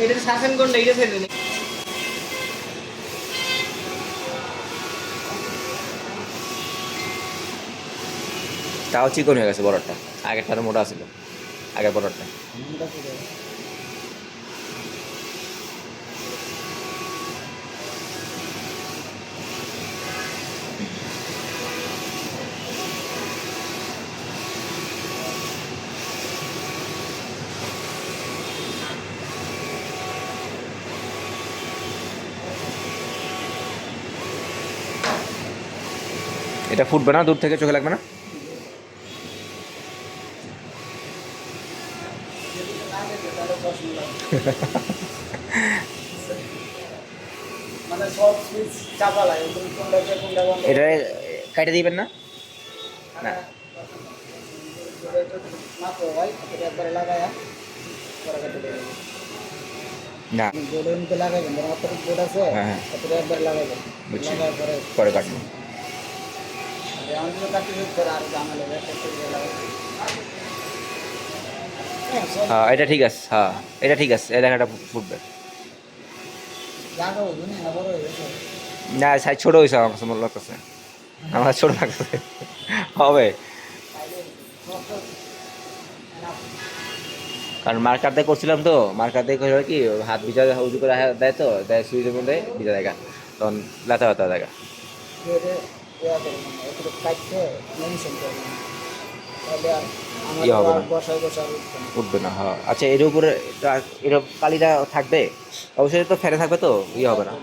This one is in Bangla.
এটা শাসন কোনটা এটা সেটা তাও চিকন হয়ে গেছে বড়টা, আগেরটা মোটা ছিল, আগের বড়টা। এটা ফুটবে না, দূর থেকে চোখে লাগবে না? মানে সব সুইচ চাপা লাগে কোনটা বন্ধ এটা কাটে দিবেন না? না মাত্র ভাই একবারে লাগায়া পরে কেটে দেবেন না, বোর্ডের মধ্যে লাগাইবেন ধরুন অতটুকু বোর্ড আছে হ্যাঁ হ্যাঁ অতটুকু একবারে লাগাইবেন বুঝছি, লাগার পরে পরে কাটবো। আমাদের কাটতে পরে আর জানা লাগবে একটা করে লাগাইবেন হ্যাঁ এটা ঠিক আছে, হ্যাঁ এটা ঠিক আছে, এই দেখাটা ফুটবে জায়গা হইবে না বড় হয়ে গেছে না, সাইজ ছোটো হয়েছে আমার কাছে মনে লাগতেছে, আমার ছোটো লাগতেছে হবে, কারণ মার্কার দিয়ে করছিলাম তো, মার্কার দিয়ে করে কি হাত ভিজা উঁচু করে দেয় তো, দেয় সুইচের মধ্যে ভিজা জায়গা, তখন লাতা লাতা জায়গা এর ইয়া করে মানে একটু কাটতে মেনশন করে তাহলে আর ইয়ে হবে না, বসায় বসায় উঠবে না। হ্যাঁ আচ্ছা, এর উপরে এর কালিটা থাকবে অবশ্যই, তো ফ্যানে থাকবে তো ইয়ে হবে না।